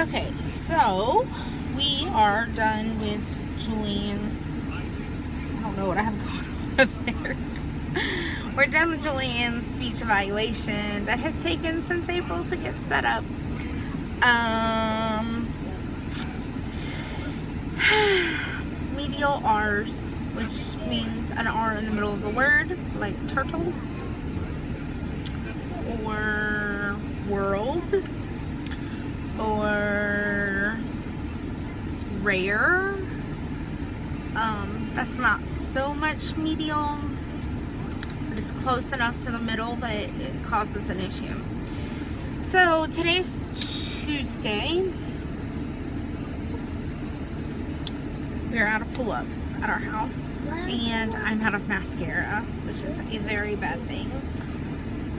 Okay, so we are done with Julian's. I don't know what I have going on there. We're done with Julian's speech evaluation that has taken since April to get set up. Medial R's, which means an R in the middle of the word, like turtle, or world, or rare. That's not so much medial, but it's close enough to the middle that it causes an issue. So today's Tuesday. We're out of pull-ups at our house, and I'm out of mascara, which is a very bad thing.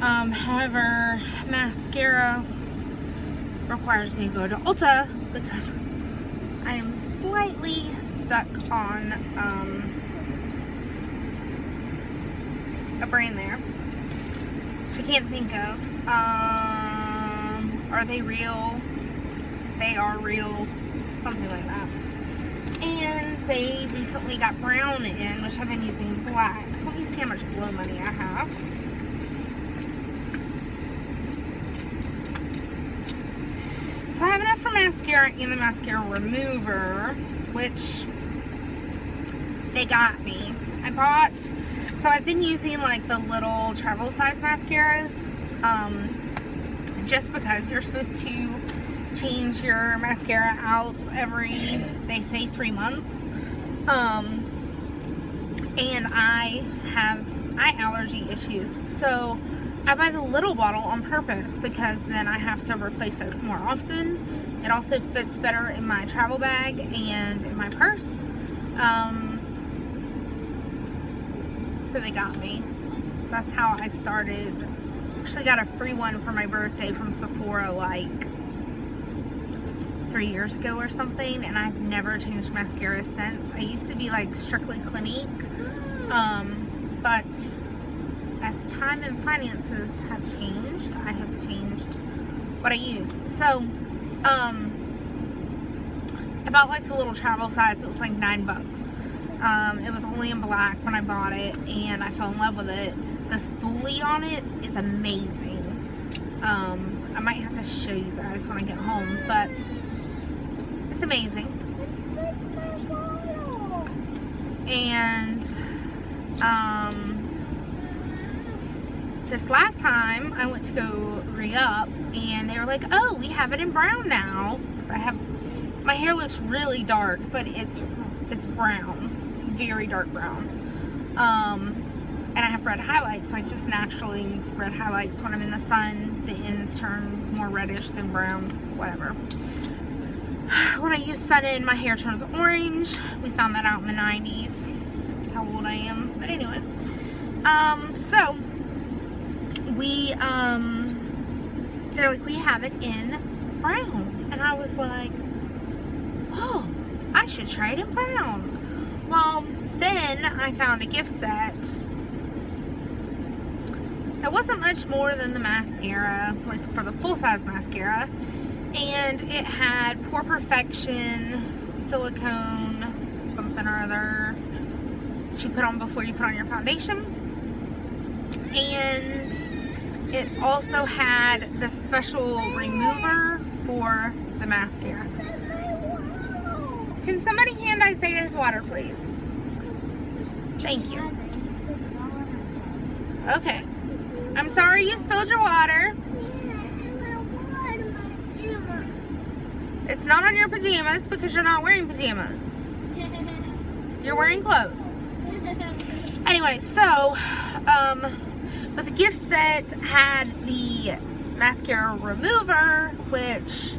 However, mascara requires me to go to Ulta because I am slightly stuck on a brand there, which I can't think of. Are they real? They are real, something like that. And they recently got brown in, which I've been using black. Let me see how much blow money I have. So I have enough for mascara and the mascara remover, which they got me. So I've been using like the little travel size mascaras, just because you're supposed to change your mascara out every, they say 3 months. And I have eye allergy issues, so I buy the little bottle on purpose because then I have to replace it more often. It also fits better in my travel bag and in my purse. So they got me. That's how I started. Actually got a free one for my birthday from Sephora like 3 years ago or something, and I've never changed mascara since. I used to be like strictly Clinique, but as time and finances have changed, I have changed what I use. So I bought like the little travel size. It was like $9. It was only in black when I bought it, and I fell in love with it. The spoolie on it is amazing. I might have to show you guys when I get home, but it's amazing. And this last time I went to go re-up, and they were like, oh, we have it in brown now. Because my hair looks really dark, but it's brown. It's very dark brown. And I have red highlights, like just naturally red highlights when I'm in the sun. The ends turn more reddish than brown, whatever. When I use sun-in, my hair turns orange. We found that out in the 90s. That's how old I am. But anyway. So, they're like, we have it in brown. And I was like, oh, I should try it in brown. Well, then I found a gift set that wasn't much more than the mascara, like for the full-size mascara. And it had Pore Perfection, silicone, something or other that you put on before you put on your foundation. And it also had the special remover for the mascara. Can somebody hand Isaiah his water, please? Thank you. Okay. I'm sorry you spilled your water. It's not on your pajamas because you're not wearing pajamas. You're wearing clothes. Anyway, so, but the gift set had the mascara remover, which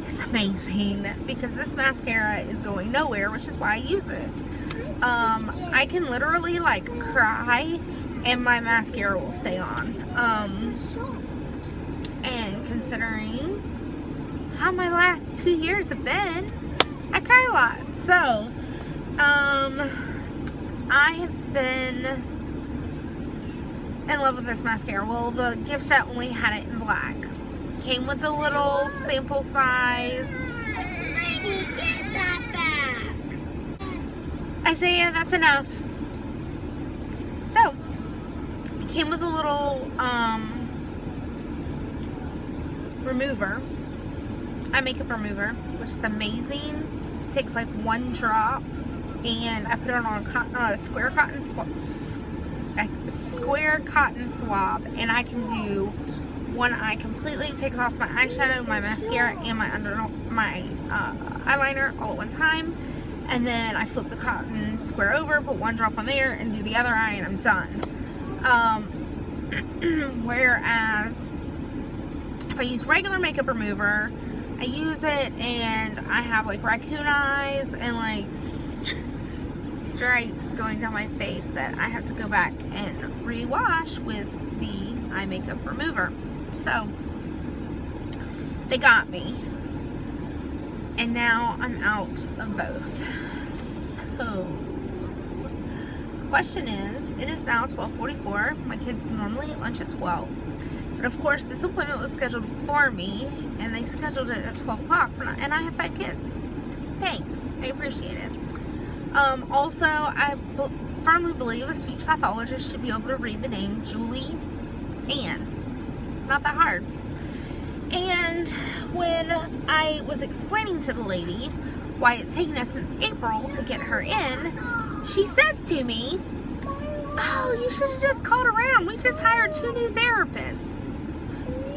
is amazing because this mascara is going nowhere, which is why I use it. I can literally like cry and my mascara will stay on. And considering how my last 2 years have been, I cry a lot. So, I have been in love with this mascara. Well, the gift set only had it in black. came with a little sample size. Lady, get that back. Isaiah, that's enough. So, it came with a little remover, eye makeup remover, which is amazing. It takes like one drop, and I put it on a square cotton swab, and I can do one eye completely. It takes off my eyeshadow, my mascara, and my eyeliner all at one time, and then I flip the cotton square over, put one drop on there, and do the other eye, and I'm done. Whereas if I use regular makeup remover, I use it and I have like raccoon eyes and like stripes going down my face that I have to go back and rewash with the eye makeup remover. So they got me, and now I'm out of both. So the question is, it is now 12:44. My kids normally eat lunch at 12. But of course, this appointment was scheduled for me, and they scheduled it at 12 o'clock, and I have 5 kids. Thanks. I appreciate it. Also, I firmly believe a speech pathologist should be able to read the name Julie Ann. Not that hard. And when I was explaining to the lady why it's taken us since April to get her in, she says to me, "Oh, you should have just called around. We just hired 2 new therapists."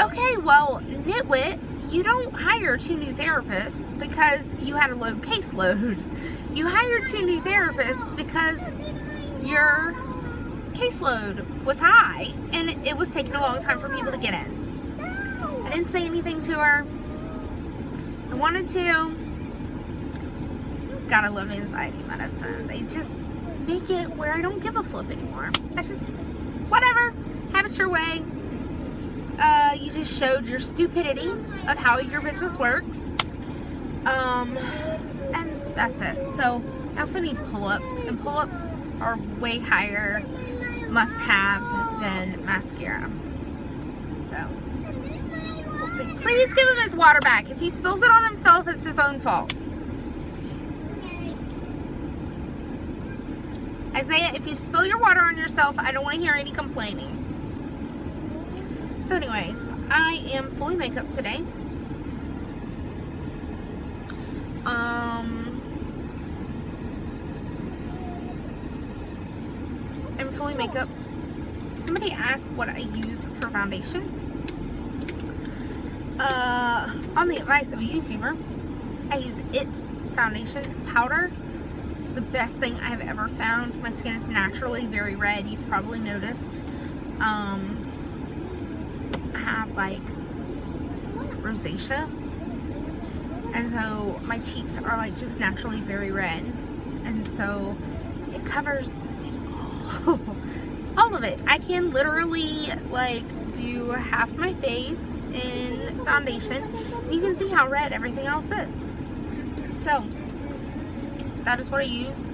Okay, well, nitwit, you don't hire 2 new therapists because you had a low caseload. You hired 2 new therapists because your caseload was high and it was taking a long time for people to get in. I didn't say anything to her. I wanted to. Gotta love anxiety medicine. They just make it where I don't give a flip anymore. That's just, whatever. Have it your way. You just showed your stupidity of how your business works. And that's it. So I also need pull-ups, and pull-ups are way higher must-have than mascara. So we'll see. Please give him his water back. If he spills it on himself, it's his own fault. Isaiah, if you spill your water on yourself, I don't want to hear any complaining. So anyways, I am fully makeup today. I'm fully makeup. Somebody asked what I use for foundation. On the advice of a YouTuber, I use IT foundation. It's powder. It's the best thing I have ever found. My skin is naturally very red. You've probably noticed. I have like rosacea, and so my cheeks are like just naturally very red, and so it covers it all of it. I can literally like do half my face in foundation, and you can see how red everything else is. So that is what I use.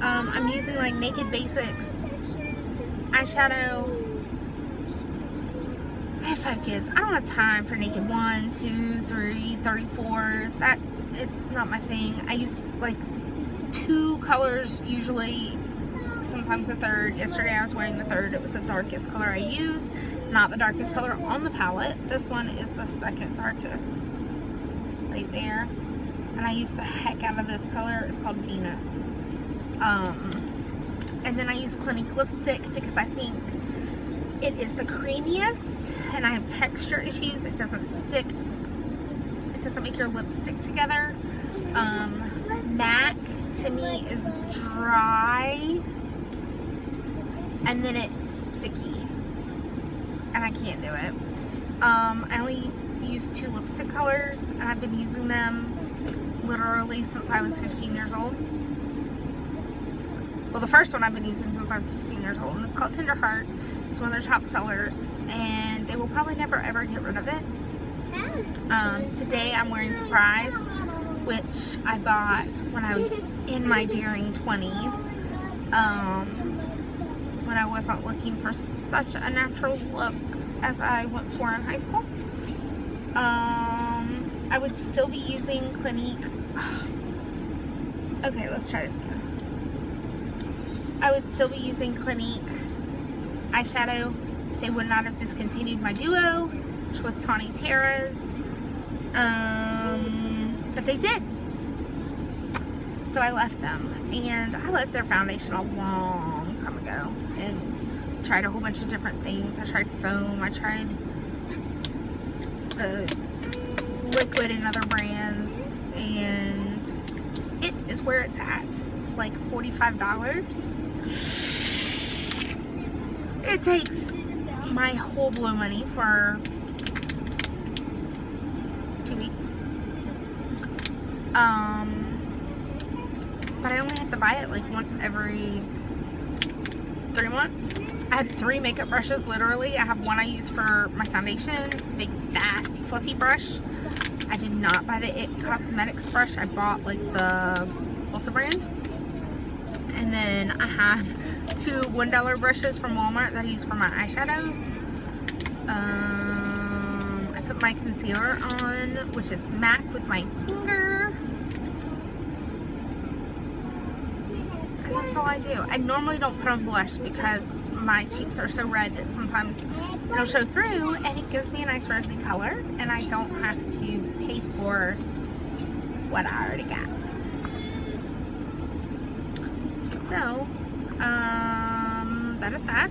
I'm using like Naked Basics eyeshadow. I have 5 kids. I don't have time for Naked 1, 2, 3, 34. That is not my thing. I use like 2 colors usually, sometimes a third. Yesterday I was wearing the third. It was the darkest color I use, not the darkest color on the palette. This one is the second darkest right there, and I use the heck out of this color. It's called Venus. And then I use Clinique lipstick because I think it is the creamiest, and I have texture issues. It doesn't stick. It doesn't make your lips stick together. MAC to me is dry, and then it's sticky, and I can't do it. I only use 2 lipstick colors, and I've been using them literally since I was 15 years old. Well, the first one I've been using since I was 15 years old, and it's called Tender Heart. It's one of their top sellers, and they will probably never ever get rid of it. Today I'm wearing Surprise, which I bought when I was in my daring 20s, when I wasn't looking for such a natural look as I went for in high school. I would still be using Clinique. Okay, let's try this again. I would still be using Clinique eyeshadow. They would not have discontinued my duo, which was Tawny Terra's. But they did. So I left them. And I left their foundation a long time ago. And tried a whole bunch of different things. I tried foam. I tried the liquid and other brands, and it is where it's at. It's like $45. It takes my whole blow money for 2 weeks. But I only have to buy it like once every 3 months. I have 3 makeup brushes, literally. I have one I use for my foundation. It's a big, fat, fluffy brush. I did not buy the IT Cosmetics brush. I bought like the Ulta brand. And then I have 2 $1 brushes from Walmart that I use for my eyeshadows. I put my concealer on, which is MAC, with my finger. And that's all I do. I normally don't put on blush because my cheeks are so red that sometimes it'll show through, and it gives me a nice rosy color, and I don't have to pay for what I already got. So, that is that.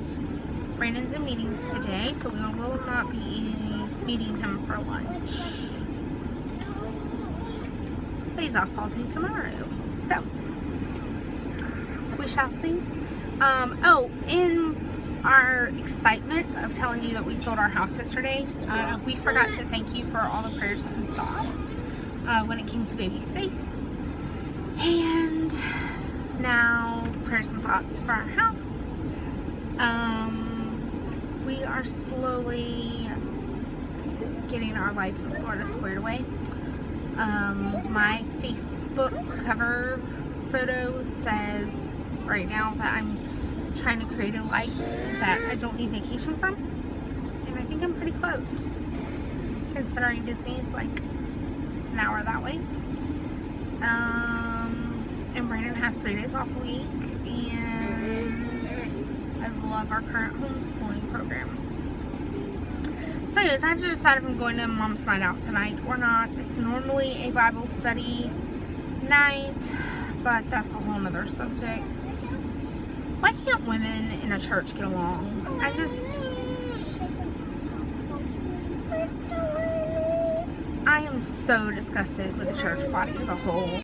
Brandon's in meetings today, so we will not be meeting him for lunch. But he's off all day tomorrow. So, we shall see. Oh, in our excitement of telling you that we sold our house yesterday, we forgot to thank you for all the prayers and thoughts when it came to baby Stace. And now, prayers and thoughts for our house. We are slowly getting our life in Florida squared away. My Facebook cover photo says right now that I'm trying to create a life that I don't need vacation from, and I think I'm pretty close, considering Disney is like an hour that way. And Brandon has 3 days off a week, and I love our current homeschooling program. So anyways, I have to decide if I'm going to Mom's Night Out tonight or not. It's normally a Bible study night, but that's a whole nother subject. Why can't women in a church get along? I am so disgusted with the church body as a whole.